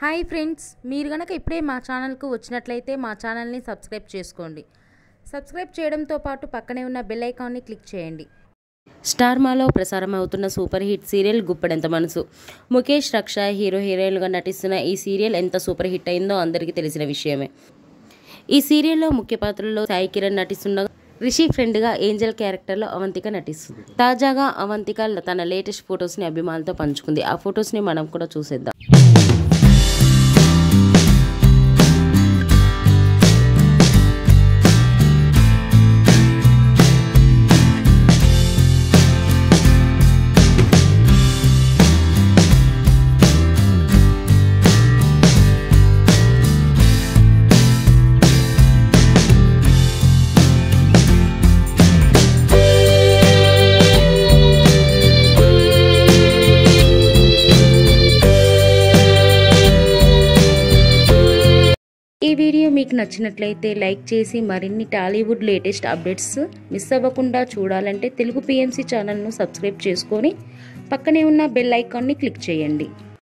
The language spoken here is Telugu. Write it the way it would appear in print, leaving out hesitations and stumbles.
హాయ్ ఫ్రెండ్స్, మీరు గనక ఇప్పుడే మా ఛానల్కు వచ్చినట్లయితే మా ఛానల్ని సబ్స్క్రైబ్ చేసుకోండి. సబ్స్క్రైబ్ చేయడంతో పాటు పక్కనే ఉన్న బెల్ ఐకాన్ని క్లిక్ చేయండి. స్టార్ మాలో ప్రసారం అవుతున్న సూపర్ హిట్ సీరియల్ గుప్పెడంత మనసు. ముఖేష్, రక్ష హీరోయిన్లుగా నటిస్తున్న ఈ సీరియల్ ఎంత సూపర్ హిట్ అయిందో అందరికీ తెలిసిన విషయమే. ఈ సీరియల్లో ముఖ్య పాత్రలో సాయి కిరణ్ నటిస్తుండగా రిషి ఫ్రెండ్గా ఏంజల్ క్యారెక్టర్లో అవంతిక నటిస్తుంది. తాజాగా అవంతిక తన లేటెస్ట్ ఫొటోస్ని అభిమానులతో పంచుకుంది. ఆ ఫొటోస్ని మనం కూడా చూసేద్దాం. ఈ వీడియో మీకు నచ్చినట్లయితే లైక్ చేసి మరిన్ని టాలీవుడ్ లేటెస్ట్ అప్డేట్స్ మిస్ అవ్వకుండా చూడాలంటే తెలుగు PMC ఛానల్ను సబ్స్క్రైబ్ చేసుకొని పక్కనే ఉన్న బెల్ ఐకాన్ని క్లిక్ చేయండి.